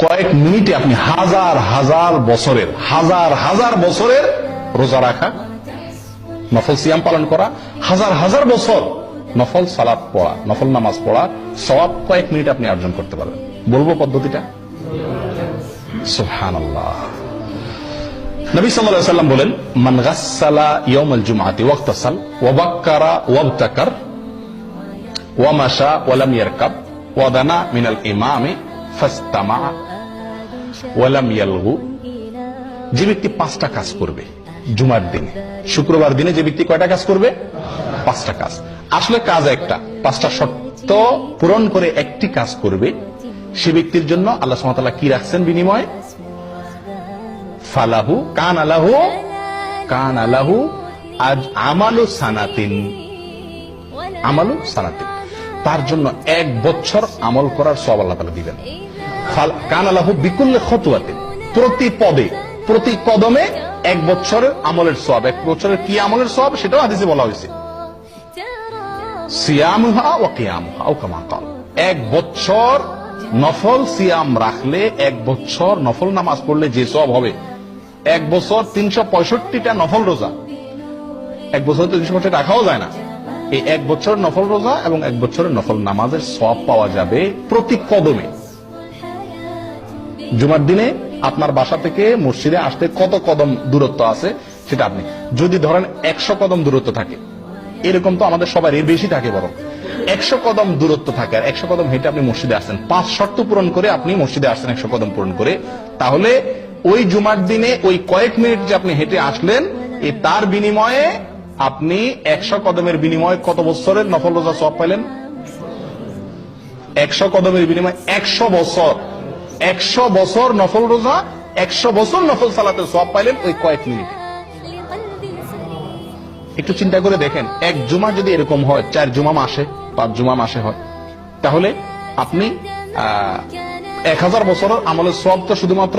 কয়েক মিনিটে আপনি হাজার হাজার বছরের রোজা রাখা, নফল সিয়াম পালন করা, হাজার বছর নফল সালাত পড়া, নফল নামাজ পড়া সওয়াব কয়েক মিনিট আপনি অর্জন করতে পারবেন। বলবো পদ্ধতিটা? সুবহানাল্লাহ। নবী সাল্লাল্লাহু আলাইহি ওয়াসাল্লাম বলেন, মান গাসসালা ইয়াউমাল জুমআতি ওয়াক্তাসাল ওয়া বাক্কারা ওয়াবতাকার ওয়া মাশা ওয়া লাম ইয়ারকাব ওয়া দানা মিনাল ইমামি ফাস্তামা ওয়া লাম ইয়ালগু। যে ব্যক্তি 5টা কাজ করবে জুমার দিনে, শুক্রবার দিনে যে ব্যক্তি কয়টা কাজ করবে? 5টা কাজ। আসলে কাজ একটা, 5টা শর্ত পূরণ করে একটি কাজ করবে, সে ব্যক্তির জন্য আল্লাহ সুবহানাহু ওয়া তাআলা কি রাখছেন বিনিময়? ফালাহু কান আলাহু আজ আমালু সানাতিন, আমালু সানাতিন, তার জন্য 1 বছর আমল করার সওয়াব আল্লাহ তাআলা দিবেন। কান আলাহু বিকুল্লি খুতওয়াতিন, প্রতি পদে প্রতি কদমে 1 বছরের আমলের সওয়াব। 1 বছরের কি আমলের সওয়াব সেটাও হাদিসে বলা হয়েছে, সিয়ামুহা ওয়া কিয়ামুহা আও কামা ক্বাল। 1 বছর নফল সিয়াম রাখলে, 1 বছর নফল নামাজ পড়লে যে সওয়াব হবে, 1 বছর 365টা নফল রোজা, 1 বছর 365 রাখাও যায় না, এই 1 বছর নফল রোজা এবং 1 বছরের নফল নামাজের সওয়াব পাওয়া যাবে প্রতি কদমে। জুমার দিনে আপনার বাসা থেকে মসজিদে আসতে কত কদম দূরত্ব আছে সেটা আপনি যদি ধরেন 100 কদম দূরত্ব থাকে, এরকম তো আমাদের সবার এর বেশি থাকে, বরং 100 কদম দূরত্ব থাকে, আর 100 কদম হেঁটে আপনি মসজিদে আসছেন, 5 শর্ত পূরণ করে আপনি মসজিদে আসছেন 100 কদম পূরণ করে, তাহলে ওই জুমার দিনে ওই কয়েক মিনিট যে আপনি হেঁটে আসলেন, এই তার বিনিময়ে আপনি 100 কদমের বিনিময়ে কত বছরের নফল রোজা সওয়াব পাইলেন? 100 কদমের বিনিময়ে 100 বছর, 100 বছর নফল রোজা, 100 বছর নফল সালাতের সওয়াব পাইলেন ওই কয়েক মিনিটে। একটু চিন্তা করে দেখেন, 1 জুমা যদি এরকম হয়, 4 জুমা মাসে, 5 জুমা মাসে হয়, তাহলে আপনি 1000 বছরের আমলের সওয়াব তো শুধুমাত্র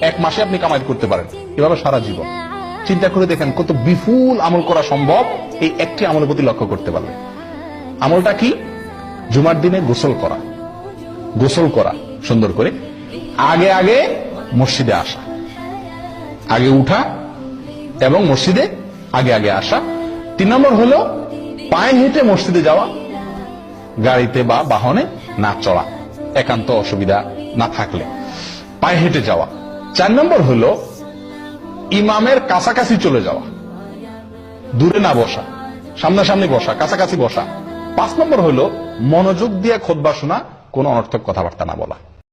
1 মাসে আপনি কামাই করতে পারেন, এভাবে সারা জীবন। চিন্তা করে দেখেন কত বিপুল আমল করা সম্ভব এই একটি আমলের প্রতি লক্ষ্য করতে পারলে। আমলটা কি? জুমার দিনে গোসল করা সুন্দর করে, আগে মসজিদে আসা, আগে উঠা এবং মসজিদে আগে আসা। 3 নম্বর হলো পায়ে হেঁটে মসজিদে যাওয়া, গাড়িতে বা বাহনে না চড়া, একান্ত অসুবিধা না থাকলে পায়ে হেঁটে যাওয়া। 4 নম্বর হলো ইমামের কাছাকাছি চলে যাওয়া, দূরে না বসা, সামনাসামনি বসা, কাছাকাছি বসা। 5 নম্বর হলো মনোযোগ দিয়ে খুতবা শোনা, কোনো অনর্থক কথাবার্তা না বলা।